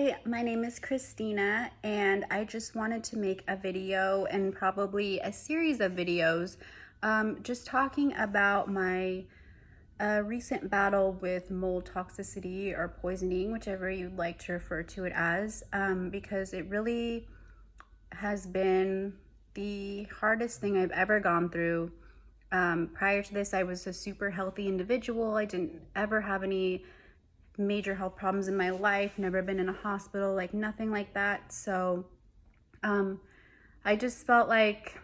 Hi, my name is Kristina, and I just wanted to make a video and probably a series of videos just talking about my recent battle with mold toxicity or poisoning, whichever you'd like to refer to it as, because it really has been the hardest thing I've ever gone through. Prior to this, I was a super healthy individual. I didn't ever have any major health problems in my life, never been in a hospital, like nothing like that. So I just felt like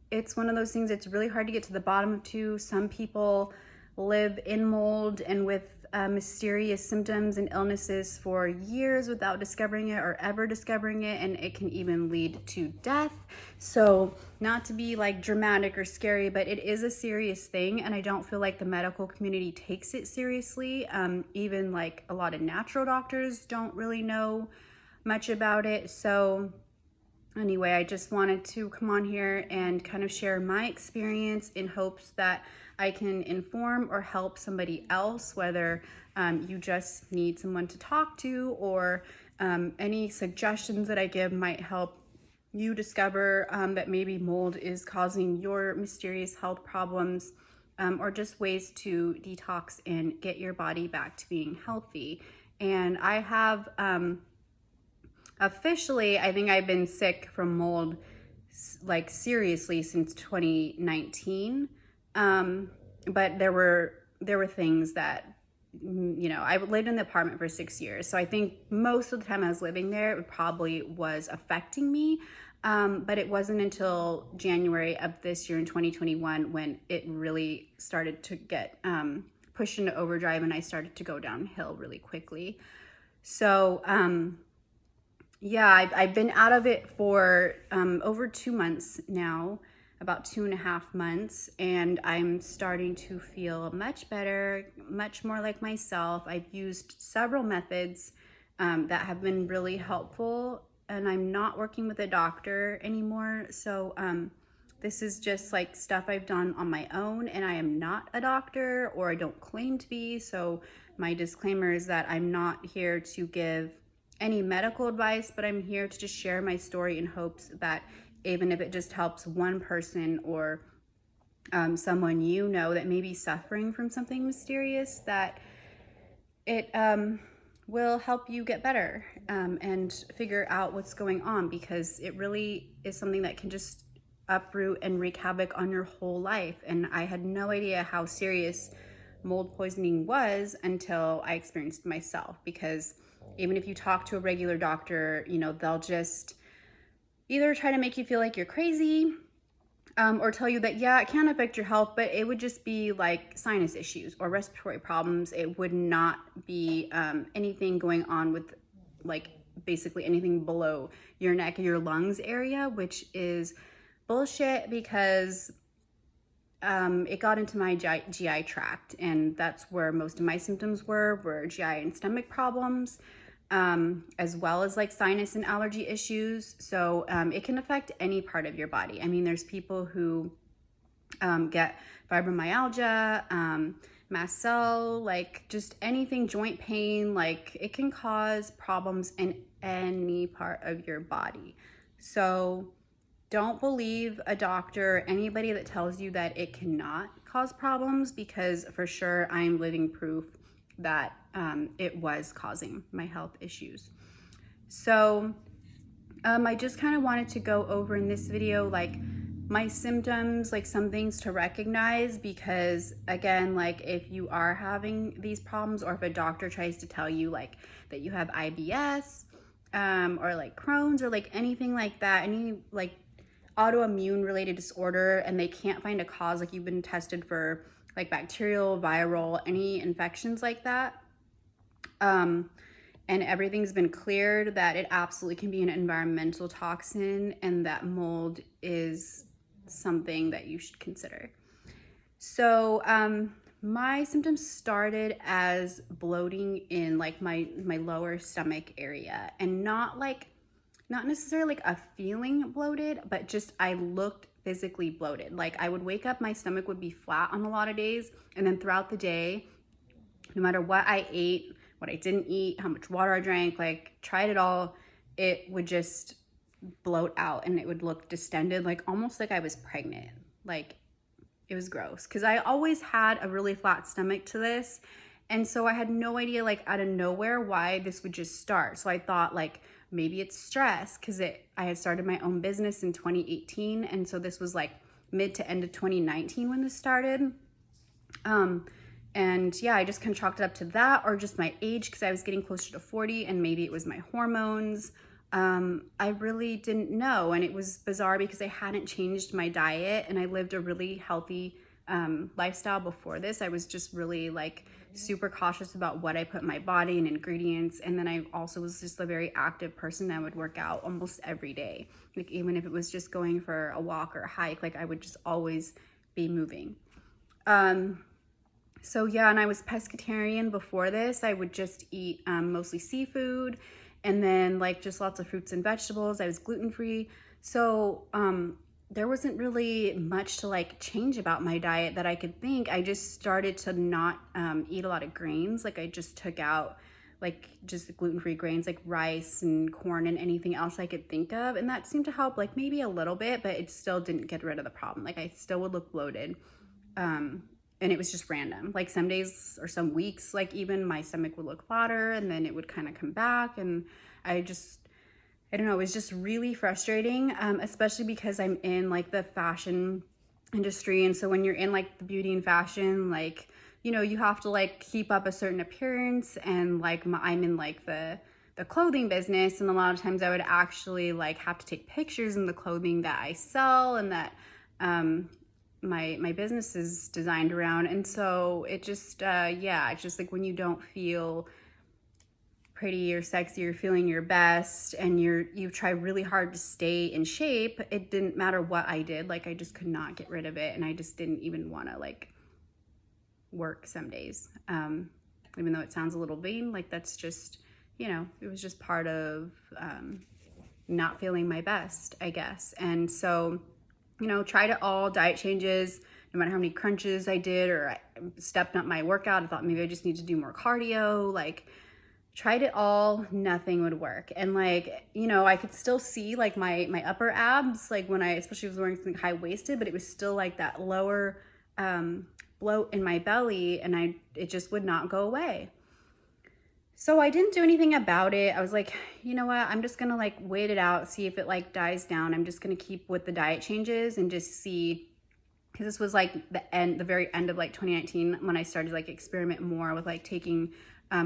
it's one of those things that's really hard to get to the bottom of too. Some people live in mold and with mysterious symptoms and illnesses for years without discovering it or ever discovering it, and it can even lead to death. So not to be like dramatic or scary, but it is a serious thing, and I don't feel like the medical community takes it seriously. Even like a lot of natural doctors don't really know much about it. So anyway, I just wanted to come on here and kind of share my experience in hopes that I can inform or help somebody else, whether you just need someone to talk to, or any suggestions that I give might help you discover that maybe mold is causing your mysterious health problems, or just ways to detox and get your body back to being healthy. And I have officially, I think I've been sick from mold like seriously since 2019. But there were things that, you know, I lived in the apartment for 6 years. So I think most of the time I was living there, it probably was affecting me. But it wasn't until January of this year in 2021 when it really started to get pushed into overdrive and I started to go downhill really quickly. So, yeah, I've been out of it for over 2 months now, about 2.5 months, and I'm starting to feel much better, much more like myself. I've used several methods that have been really helpful, and I'm not working with a doctor anymore. So this is just like stuff I've done on my own, and I am not a doctor, or I don't claim to be. So my disclaimer is that I'm not here to give any medical advice, but I'm here to just share my story in hopes that even if it just helps one person or someone you know that may be suffering from something mysterious, that it will help you get better and figure out what's going on, because it really is something that can just uproot and wreak havoc on your whole life. And I had no idea how serious mold poisoning was until I experienced it myself, because even if you talk to a regular doctor, you know, they'll just either try to make you feel like you're crazy or tell you that, yeah, it can affect your health, but it would just be like sinus issues or respiratory problems. It would not be anything going on with like basically anything below your neck or your lungs area, which is bullshit, because it got into my GI tract, and that's where most of my symptoms were GI and stomach problems, as well as like sinus and allergy issues. So it can affect any part of your body. I mean, there's people who get fibromyalgia, mast cell, like just anything, joint pain, like it can cause problems in any part of your body. So don't believe a doctor or anybody that tells you that it cannot cause problems, because for sure I'm living proof that it was causing my health issues. So I just kind of wanted to go over in this video like my symptoms, like some things to recognize, because again, like if you are having these problems, or if a doctor tries to tell you like that you have IBS or like Crohn's or like anything like that, any like autoimmune related disorder, and they can't find a cause, like you've been tested for like bacterial, viral, any infections like that, and everything's been cleared that it absolutely can be an environmental toxin, and that mold is something that you should consider. So my symptoms started as bloating in like my lower stomach area, and not necessarily like a feeling bloated, but just I looked physically bloated. Like I would wake up, my stomach would be flat on a lot of days, and then throughout the day, no matter what I ate, what I didn't eat, how much water I drank, like tried it all, it would just bloat out and it would look distended, like almost like I was pregnant. Like it was gross because I always had a really flat stomach to this. And so I had no idea, like out of nowhere, why this would just start. So I thought like maybe it's stress because I had started my own business in 2018. And so this was like mid to end of 2019 when this started. And yeah, I just kind of chalked it up to that or just my age because I was getting closer to 40 and maybe it was my hormones. I really didn't know. And it was bizarre because I hadn't changed my diet and I lived a really healthy lifestyle before this. I was just really like super cautious about what I put in my body and ingredients. And then I also was just a very active person that would work out almost every day. Like even if it was just going for a walk or a hike, like I would just always be moving. So yeah, and I was pescatarian before this. I would just eat mostly seafood and then like just lots of fruits and vegetables. I was gluten-free. So there wasn't really much to like change about my diet that I could think. I just started to not eat a lot of grains. Like I just took out like just gluten-free grains like rice and corn and anything else I could think of. And that seemed to help like maybe a little bit, but it still didn't get rid of the problem. Like I still would look bloated. And it was just random. Like some days or some weeks, like even my stomach would look flatter and then it would kind of come back. And I don't know, it was just really frustrating, especially because I'm in like the fashion industry. And so when you're in like the beauty and fashion, like, you know, you have to like keep up a certain appearance and like I'm in like the clothing business. And a lot of times I would actually like have to take pictures in the clothing that I sell and that, my business is designed around. And so it just yeah, it's just like when you don't feel pretty or sexy or feeling your best and you try really hard to stay in shape, it didn't matter what I did, like I just could not get rid of it. And I just didn't even want to like work some days, even though it sounds a little vain. Like that's just, you know, it was just part of not feeling my best, I guess. And so, you know, tried it all, diet changes, no matter how many crunches I did or I stepped up my workout. I thought maybe I just need to do more cardio, like tried it all, nothing would work. And like, you know, I could still see like my upper abs, like when I especially was wearing something high-waisted, but it was still like that lower bloat in my belly and it just would not go away. So I didn't do anything about it. I was like, you know what? I'm just gonna like wait it out, see if it like dies down. I'm just gonna keep with the diet changes and just see, because this was like the very end of like 2019 when I started like experiment more with like taking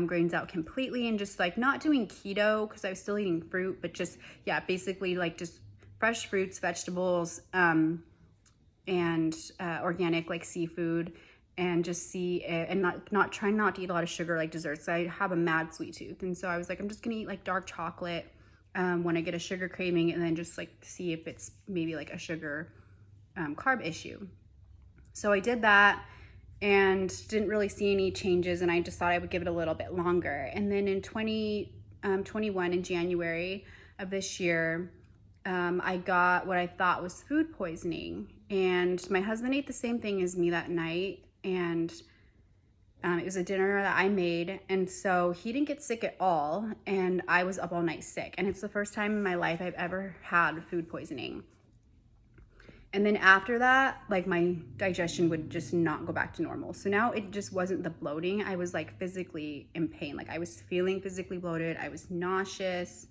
grains out completely and just like not doing keto because I was still eating fruit, but just, yeah, basically like just fresh fruits, vegetables, and organic like seafood. And just see it, and not trying not to eat a lot of sugar like desserts. I have a mad sweet tooth, and so I was like, I'm just gonna eat like dark chocolate when I get a sugar craving, and then just like see if it's maybe like a sugar carb issue. So I did that and didn't really see any changes, and I just thought I would give it a little bit longer. And then in 2021 in January of this year, I got what I thought was food poisoning, and my husband ate the same thing as me that night. And it was a dinner that I made. And so he didn't get sick at all. And I was up all night sick. And it's the first time in my life I've ever had food poisoning. And then after that, like my digestion would just not go back to normal. So now it just wasn't the bloating. I was like physically in pain. Like I was feeling physically bloated. I was nauseous.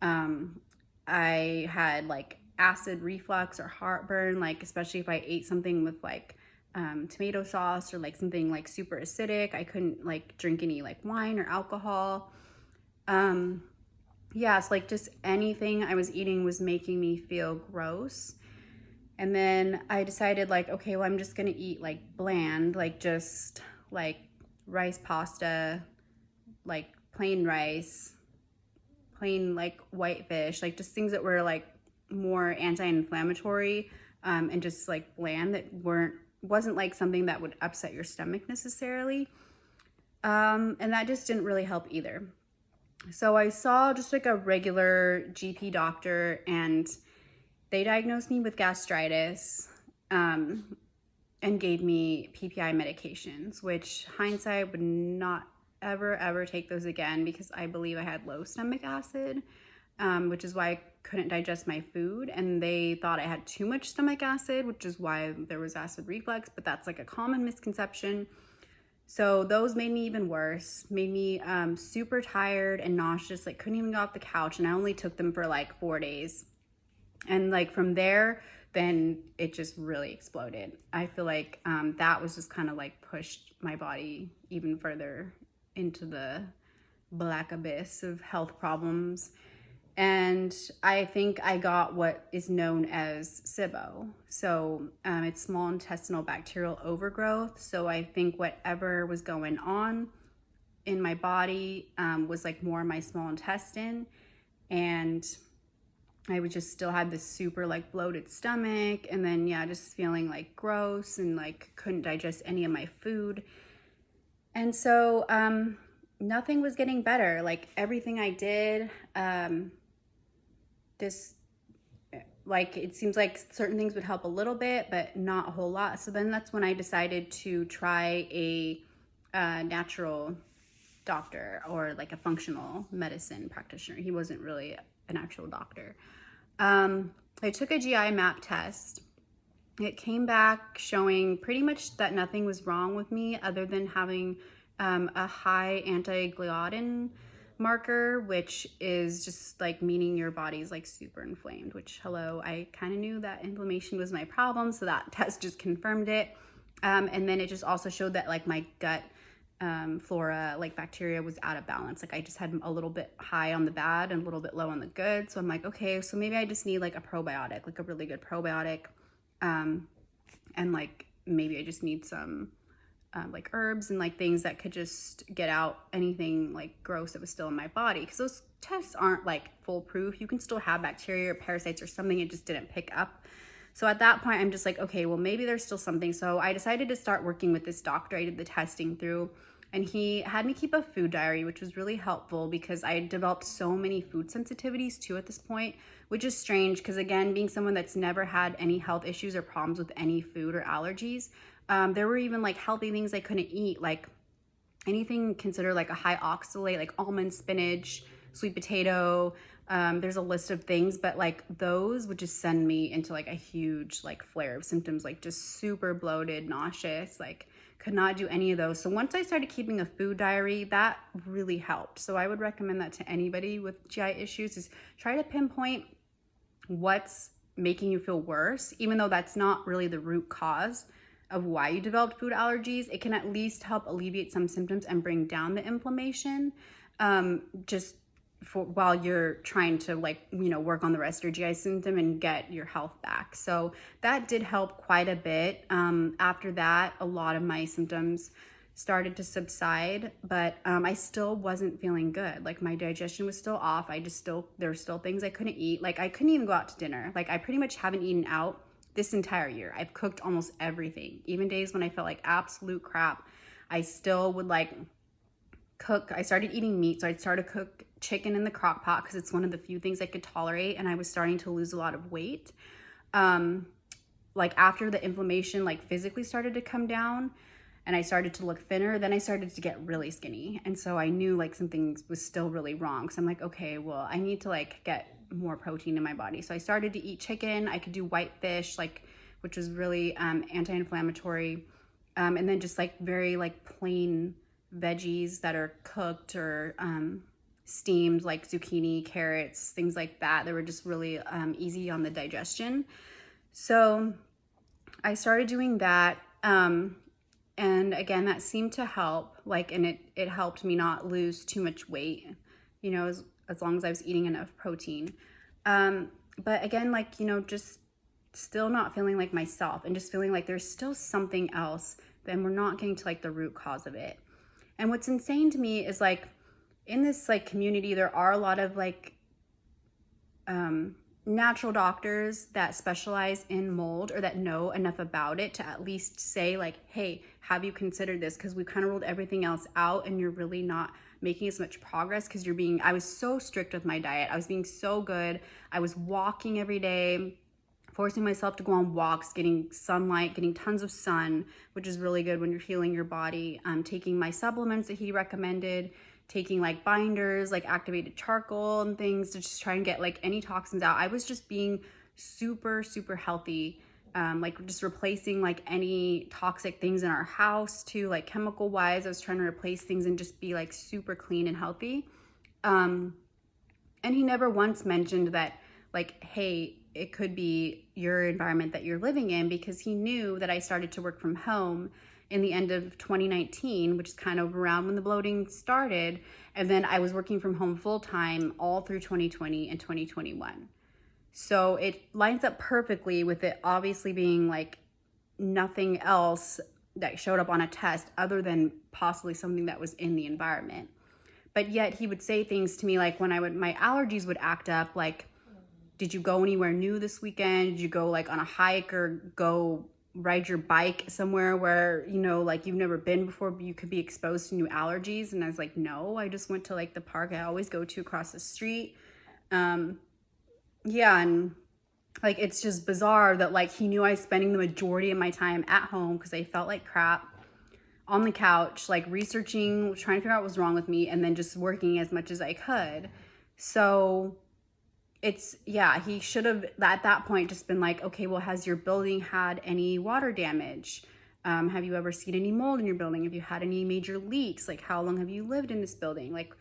I had like acid reflux or heartburn, like especially if I ate something with like tomato sauce or like something like super acidic. I couldn't like drink any like wine or alcohol. Yeah, it's like just anything I was eating was making me feel gross. And then I decided like, okay, well, I'm just gonna eat like bland, like just like rice pasta, like plain rice, plain like white fish, like just things that were like more anti-inflammatory and just like bland, that wasn't like something that would upset your stomach necessarily. And that just didn't really help either. So I saw just like a regular GP doctor, and they diagnosed me with gastritis and gave me PPI medications, which hindsight would not ever take those again because I believe I had low stomach acid, which is why I couldn't digest my food. And they thought I had too much stomach acid, which is why there was acid reflux, but that's like a common misconception. So those made me even worse, made me super tired and nauseous, like couldn't even get off the couch. And I only took them for like 4 days. And like from there, then it just really exploded. I feel like that was just kind of like pushed my body even further into the black abyss of health problems. And I think I got what is known as SIBO. So it's small intestinal bacterial overgrowth. So I think whatever was going on in my body was like more in my small intestine. And I would just still had this super like bloated stomach, and then yeah, just feeling like gross and like couldn't digest any of my food. And so nothing was getting better. Like everything I did, like it seems like certain things would help a little bit, but not a whole lot. So then that's when I decided to try a natural doctor, or like a functional medicine practitioner. He wasn't really an actual doctor. I took a GI map test. It came back showing pretty much that nothing was wrong with me other than having a high anti-gliadin marker, which is just like meaning your body's like super inflamed, which hello, I kind of knew that inflammation was my problem, so that test just confirmed it. And then it just also showed that like my gut flora, like bacteria, was out of balance. Like I just had a little bit high on the bad and a little bit low on the good. So I'm like, okay, so maybe I just need like a probiotic, like a really good probiotic. And like maybe I just need some like herbs and like things that could just get out anything like gross that was still in my body, because those tests aren't like foolproof. You can still have bacteria or parasites or something it just didn't pick up. So at that point I'm just like, okay, well maybe there's still something. So I decided to start working with this doctor I did the testing through, and he had me keep a food diary, which was really helpful because I had developed so many food sensitivities too at this point, which is strange because again, being someone that's never had any health issues or problems with any food or allergies, there were even like healthy things I couldn't eat, like anything considered like a high oxalate, like almond, spinach, sweet potato. There's a list of things, but like those would just send me into like a huge like flare of symptoms, like just super bloated, nauseous, like could not do any of those. So once I started keeping a food diary, that really helped. So I would recommend that to anybody with GI issues, is try to pinpoint what's making you feel worse, even though that's not really the root cause of why you developed food allergies. It can at least help alleviate some symptoms and bring down the inflammation, just for while you're trying to like, you know, work on the rest of your GI symptom and get your health back. So that did help quite a bit. After that, a lot of my symptoms started to subside, but I still wasn't feeling good. Like my digestion was still off. There were still things I couldn't eat. Like I couldn't even go out to dinner. Like I pretty much haven't eaten out this entire year. I've cooked almost everything. Even days when I felt like absolute crap, I still would like cook. I started eating meat, so I'd start to cook chicken in the crock pot because it's one of the few things I could tolerate, and I was starting to lose a lot of weight. Like after the inflammation like physically started to come down and I started to look thinner, then I started to get really skinny. And so I knew like something was still really wrong. So I'm like, okay, well, I need to like get more protein in my body. So I started to eat chicken. I could do white fish, like, which was really anti-inflammatory. And then just like very like plain veggies that are cooked or steamed, like zucchini, carrots, things like that. They were just really easy on the digestion. So I started doing that. And again, that seemed to help, like, and it helped me not lose too much weight, you know, as long as I was eating enough protein. But again, like, you know, just still not feeling like myself and just feeling like there's still something else, then we're not getting to like the root cause of it. And what's insane to me is like in this like community, there are a lot of like natural doctors that specialize in mold or that know enough about it to at least say like, hey, have you considered this? Because we kind of ruled everything else out and you're really not making as much progress because I was so strict with my diet. I was being so good. I was walking every day, forcing myself to go on walks, getting sunlight, getting tons of sun, which is really good when you're healing your body. Taking my supplements that he recommended, taking like binders, like activated charcoal and things to just try and get like any toxins out. I was just being super, super healthy. Like just replacing like any toxic things in our house too, like chemical wise. I was trying to replace things and just be like super clean and healthy. And he never once mentioned that like, hey, it could be your environment that you're living in, because he knew that I started to work from home in the end of 2019, which is kind of around when the bloating started. And then I was working from home full time all through 2020 and 2021. So it lines up perfectly with it obviously being like nothing else that showed up on a test other than possibly something that was in the environment. But yet he would say things to me like when my allergies would act up, like, did you go anywhere new this weekend? Did you go like on a hike or go ride your bike somewhere where, you know, like you've never been before, but you could be exposed to new allergies? And I was like, no, I just went to like the park I always go to across the street. Yeah, and like it's just bizarre that like he knew I was spending the majority of my time at home because I felt like crap on the couch, like researching, trying to figure out what was wrong with me, and then just working as much as I could. So it's, yeah, he should have at that point just been like, okay, well, has your building had any water damage? Have you ever seen any mold in your building? Have you had any major leaks? Like, how long have you lived in this building? Like,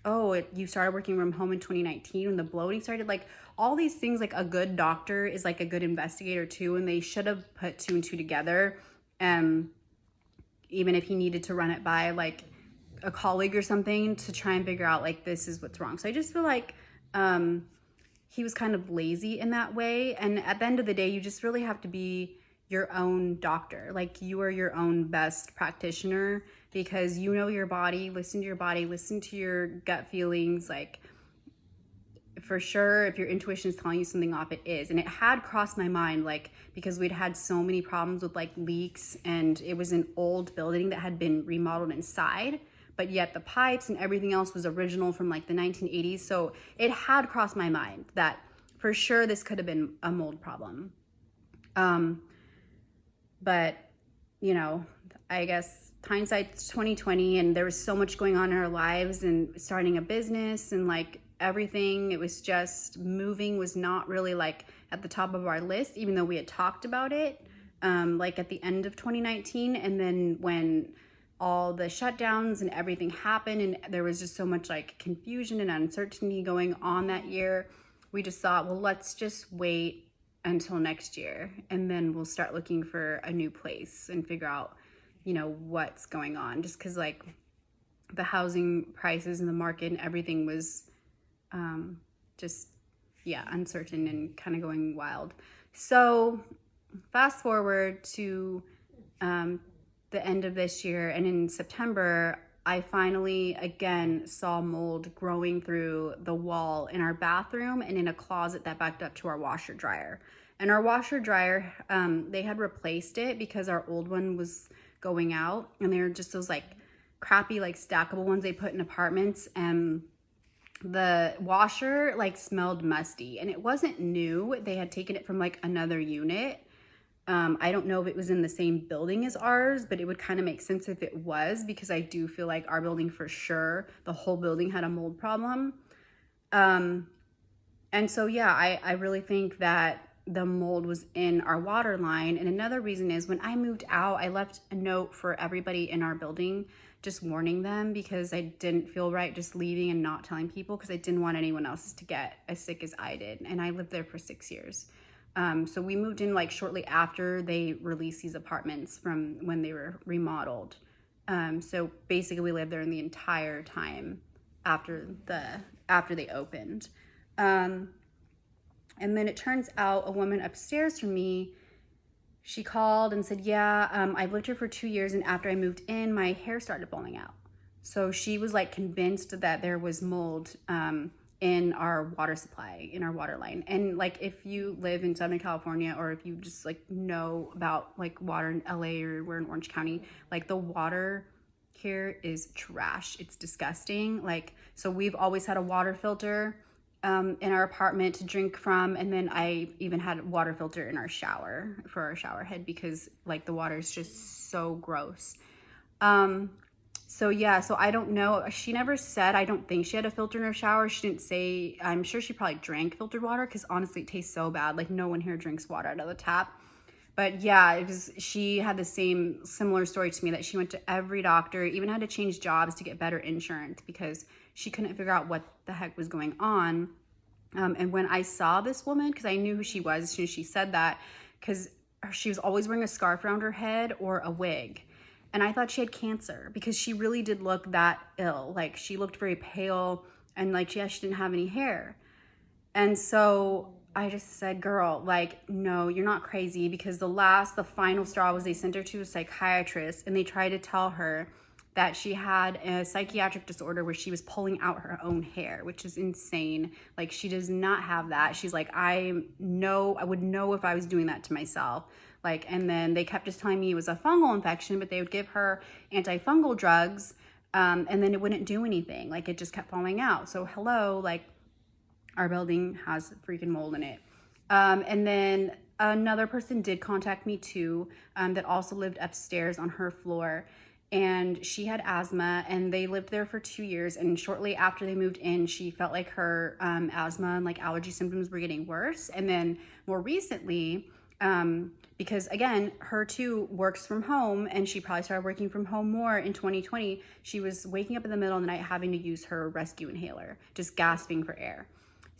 oh, you started working from home in 2019 when the bloating started. Like all these things, like a good doctor is like a good investigator too, and they should have put two and two together. Even if he needed to run it by like a colleague or something to try and figure out like this is what's wrong. So I just feel like he was kind of lazy in that way. And at the end of the day, you just really have to be your own doctor. Like you are your own best practitioner because you know your body, listen to your gut feelings. Like for sure, if your intuition is telling you something off, it is. And it had crossed my mind, like, because we'd had so many problems with like leaks, and it was an old building that had been remodeled inside, but yet the pipes and everything else was original from like the 1980s. So it had crossed my mind that for sure this could have been a mold problem. But you know, I guess hindsight's 2020, and there was so much going on in our lives and starting a business and like everything. It was just moving was not really like at the top of our list, even though we had talked about it like at the end of 2019. And then when all the shutdowns and everything happened and there was just so much like confusion and uncertainty going on that year, we just thought, well, let's just wait until next year and then we'll start looking for a new place and figure out, you know, what's going on. Just because like the housing prices and the market and everything was just, yeah, uncertain and kind of going wild. So fast forward to the end of this year, and in September, I finally again saw mold growing through the wall in our bathroom and in a closet that backed up to our washer dryer. And our washer dryer, they had replaced it because our old one was going out, and they were just those like crappy, like stackable ones they put in apartments. And the washer like smelled musty, and it wasn't new. They had taken it from like another unit. I don't know if it was in the same building as ours, but it would kind of make sense if it was, because I do feel like our building for sure, the whole building had a mold problem. And so, yeah, I really think that the mold was in our water line. And another reason is when I moved out, I left a note for everybody in our building, just warning them, because I didn't feel right just leaving and not telling people, because I didn't want anyone else to get as sick as I did. And I lived there for 6 years. So we moved in like shortly after they released these apartments from when they were remodeled. So basically we lived there in the entire time after they opened. And then it turns out a woman upstairs from me, she called and said, yeah, I've lived here for 2 years, and after I moved in, my hair started falling out. So she was like convinced that there was mold in our water supply, in our water line. And like if you live in Southern California, or if you just like know about like water in LA, or we're in Orange County, like the water here is trash. It's disgusting. Like, so we've always had a water filter. in our apartment to drink from. And then I even had a water filter in our shower for our shower head because like the water is just so gross. Um, so yeah, so I don't know. She never said, I don't think she had a filter in her shower. She didn't say, I'm sure she probably drank filtered water because honestly, it tastes so bad. Like no one here drinks water out of the tap. But yeah, she had the similar story to me that she went to every doctor, even had to change jobs to get better insurance because she couldn't figure out what the heck was going on. And when I saw this woman, because I knew who she was as soon as she said that, because she was always wearing a scarf around her head or a wig. And I thought she had cancer because she really did look that ill. Like she looked very pale and like, yeah, she didn't have any hair. And so I just said, girl, like, no, you're not crazy because the final straw was they sent her to a psychiatrist and they tried to tell her that she had a psychiatric disorder where she was pulling out her own hair, which is insane. Like she does not have that. She's like, I would know if I was doing that to myself. Like, and then they kept just telling me it was a fungal infection, but they would give her antifungal drugs. And then it wouldn't do anything. Like it just kept falling out. So hello, like our building has freaking mold in it. And then another person did contact me too, that also lived upstairs on her floor. And she had asthma and they lived there for 2 years. And shortly after they moved in, she felt like her asthma and like allergy symptoms were getting worse. And then more recently, because again, her too works from home and she probably started working from home more in 2020. She was waking up in the middle of the night having to use her rescue inhaler, just gasping for air.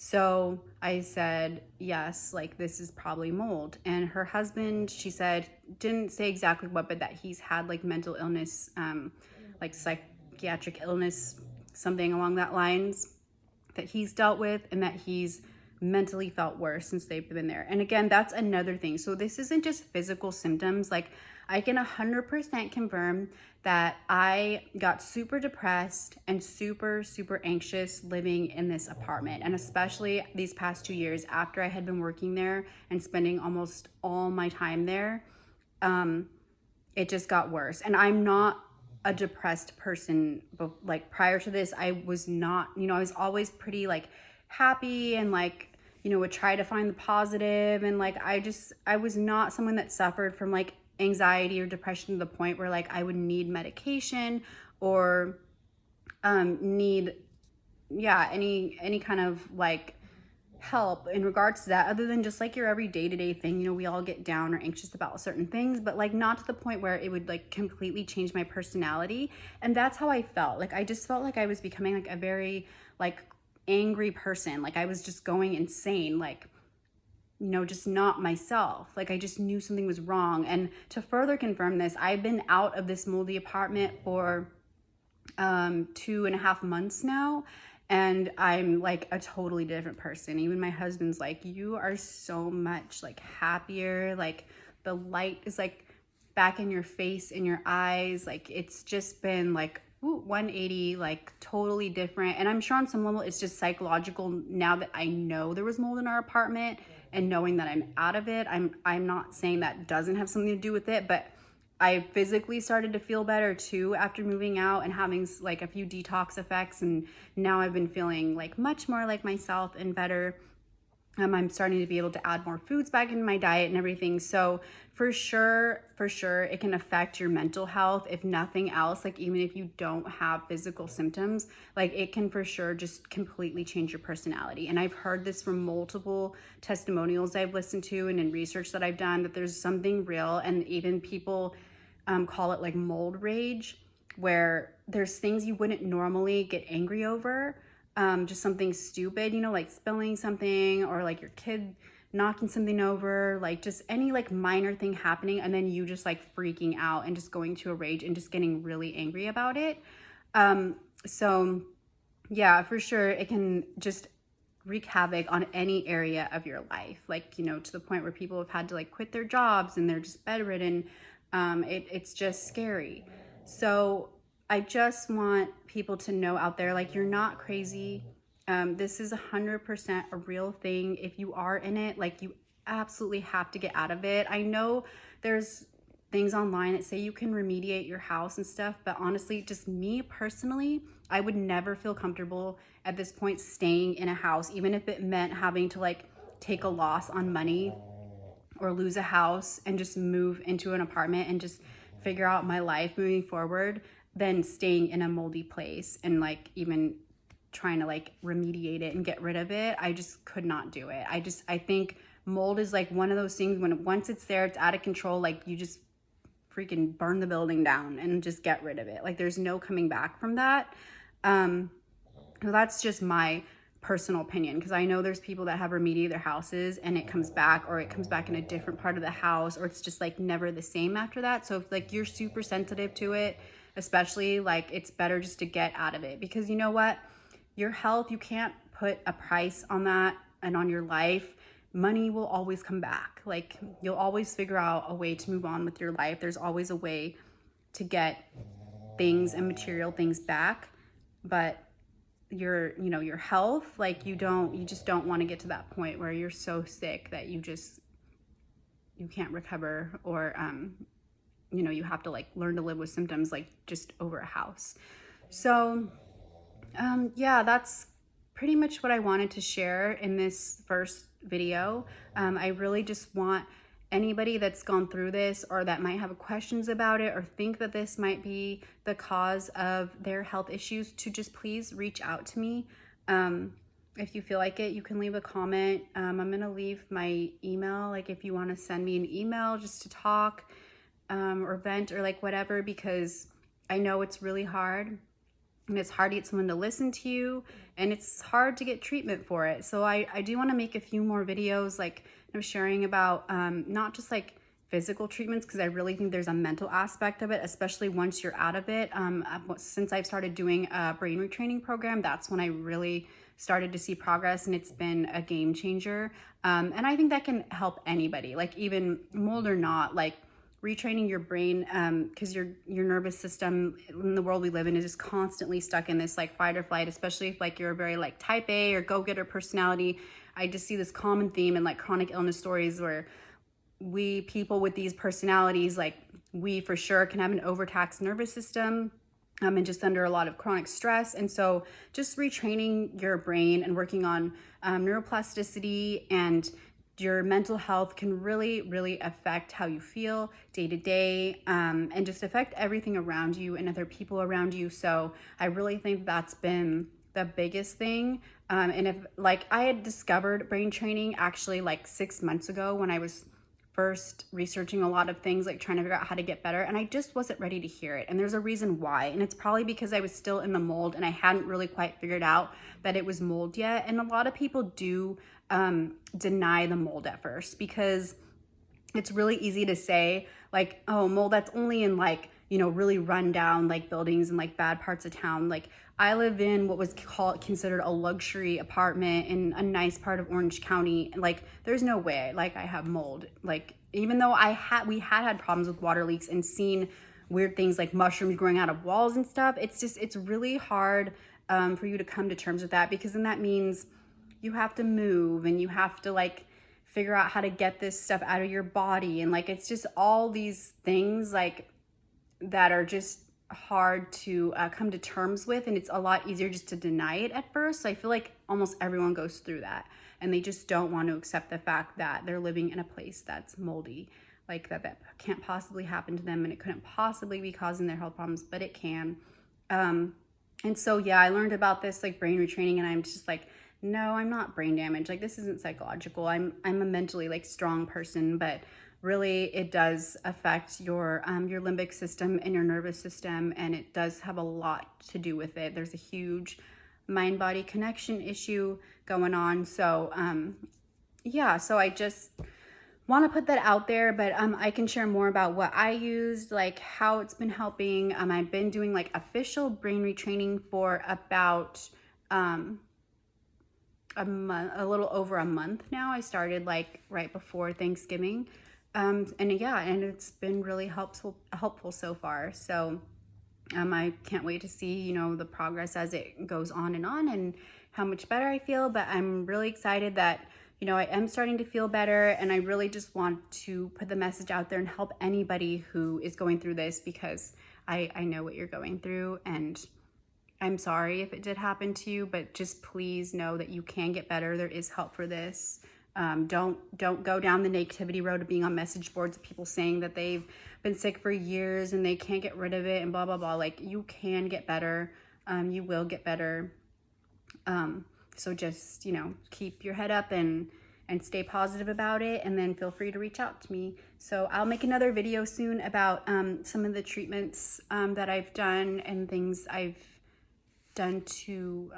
So I said, yes, like this is probably mold. And her husband, she said, didn't say exactly what, but that he's had like mental illness, like psychiatric illness, something along that lines that he's dealt with, and that he's mentally felt worse since they've been there. And again, that's another thing. So this isn't just physical symptoms. Like I can 100% confirm that I got super depressed and super, super anxious living in this apartment. And especially these past 2 years after I had been working there and spending almost all my time there, it just got worse. And I'm not a depressed person, but like prior to this, I was not, I was always pretty like happy and like, would try to find the positive. And like, I was not someone that suffered from like anxiety or depression to the point where like I would need medication or need any kind of like help in regards to that, other than just like your every day-to-day thing. We all get down or anxious about certain things, but like not to the point where it would like completely change my personality. And that's how I felt. Like I just felt like I was becoming like a very like angry person. Like I was just going insane, like just not myself. Like I just knew something was wrong. And to further confirm this, I've been out of this moldy apartment for 2.5 months now. And I'm like a totally different person. Even my husband's like, you are so much like happier. Like the light is like back in your face, in your eyes. Like it's just been like 180, like totally different. And I'm sure on some level it's just psychological now that I know there was mold in our apartment and knowing that I'm out of it. I'm not saying that doesn't have something to do with it, but I physically started to feel better too after moving out and having like a few detox effects. And now I've been feeling like much more like myself and better. I'm starting to be able to add more foods back into my diet and everything. So for sure, it can affect your mental health, if nothing else. Like even if you don't have physical symptoms, like it can for sure just completely change your personality. And I've heard this from multiple testimonials I've listened to and in research that I've done, that there's something real. And even people call it like mold rage, where there's things you wouldn't normally get angry over. Just something stupid, like spilling something or like your kid knocking something over, like just any like minor thing happening, and then you just like freaking out and just going to a rage and just getting really angry about it. So yeah, for sure it can just wreak havoc on any area of your life, like to the point where people have had to like quit their jobs and they're just bedridden. It's just scary. So I just want people to know out there, like, you're not crazy. This is 100% a real thing. If you are in it, like, you absolutely have to get out of it. I know there's things online that say you can remediate your house and stuff, but honestly, just me personally, I would never feel comfortable at this point staying in a house, even if it meant having to like take a loss on money or lose a house and just move into an apartment and just figure out my life moving forward than staying in a moldy place and like even trying to like remediate it and get rid of it. I just could not do it. I think mold is like one of those things when once it's there, it's out of control. Like you just freaking burn the building down and just get rid of it. Like there's no coming back from that. So that's just my personal opinion, because I know there's people that have remediated their houses and it comes back, or it comes back in a different part of the house, or it's just like never the same after that. So if like you're super sensitive to it, especially, like it's better just to get out of it, because you know what, your health, you can't put a price on that and on your life. Money will always come back. Like you'll always figure out a way to move on with your life. There's always a way to get things and material things back, but your health, like you just don't want to get to that point where you're so sick that you can't recover, or you have to like learn to live with symptoms like just over a house. So yeah, that's pretty much what I wanted to share in this first video. I really just want anybody that's gone through this or that might have questions about it or think that this might be the cause of their health issues to just please reach out to me. If you feel like it, you can leave a comment. I'm gonna leave my email, like if you want to send me an email just to talk or vent or like whatever, because I know it's really hard. And it's hard to get someone to listen to you, and it's hard to get treatment for it. So I do want to make a few more videos, like sharing about not just like physical treatments, because I really think there's a mental aspect of it, especially once you're out of it. Since I've started doing a brain retraining program, that's when I really started to see progress, and it's been a game changer. And I think that can help anybody, like even mold or not, like retraining your brain, because your nervous system in the world we live in is just constantly stuck in this like fight or flight, especially if like you're a very like type A or go-getter personality. I just see this common theme in like chronic illness stories where people with these personalities, like we for sure can have an overtaxed nervous system, and just under a lot of chronic stress. And so just retraining your brain and working on neuroplasticity and your mental health can really, really affect how you feel day to day, and just affect everything around you and other people around you. So I really think that's been the biggest thing. And if like I had discovered brain training actually like 6 months ago when I was first researching a lot of things, like trying to figure out how to get better, and I just wasn't ready to hear it. And there's a reason why, and it's probably because I was still in the mold and I hadn't really quite figured out that it was mold yet. And a lot of people do deny the mold at first, because it's really easy to say like, oh, mold, that's only in like, really run down like buildings and like bad parts of town. Like I live in what was considered a luxury apartment in a nice part of Orange County. And like, there's no way like I have mold. Like, even though we had problems with water leaks and seen weird things like mushrooms growing out of walls and stuff, it's really hard for you to come to terms with that, because then that means you have to move and you have to like figure out how to get this stuff out of your body. And like, it's just all these things like that are just hard to come to terms with. And it's a lot easier just to deny it at first. So I feel like almost everyone goes through that, and they just don't want to accept the fact that they're living in a place that's moldy, like that can't possibly happen to them, and it couldn't possibly be causing their health problems, but it can. And so, yeah, I learned about this like brain retraining, and I'm just like, no, I'm not brain damaged. Like this isn't psychological. I'm a mentally like strong person, but really it does affect your limbic system and your nervous system, and it does have a lot to do with it. There's a huge mind-body connection issue going on. So yeah, so I just want to put that out there, but I can share more about what I used, like how it's been helping. I've been doing like official brain retraining for about a little over a month now. I started like right before Thanksgiving. And yeah, and it's been really helpful so far. So I can't wait to see, the progress as it goes on and how much better I feel. But I'm really excited that, you know, I am starting to feel better, and I really just want to put the message out there and help anybody who is going through this, because I know what you're going through, and I'm sorry if it did happen to you, but just please know that you can get better. There is help for this. Don't go down the negativity road of being on message boards of people saying that they've been sick for years and they can't get rid of it and blah, blah, blah. Like, you can get better. You will get better. So just, you know, keep your head up and stay positive about it, and then feel free to reach out to me. So I'll make another video soon about some of the treatments that I've done and things I've done to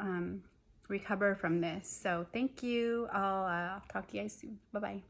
recover from this. So thank you. I'll talk to you guys soon. Bye-bye.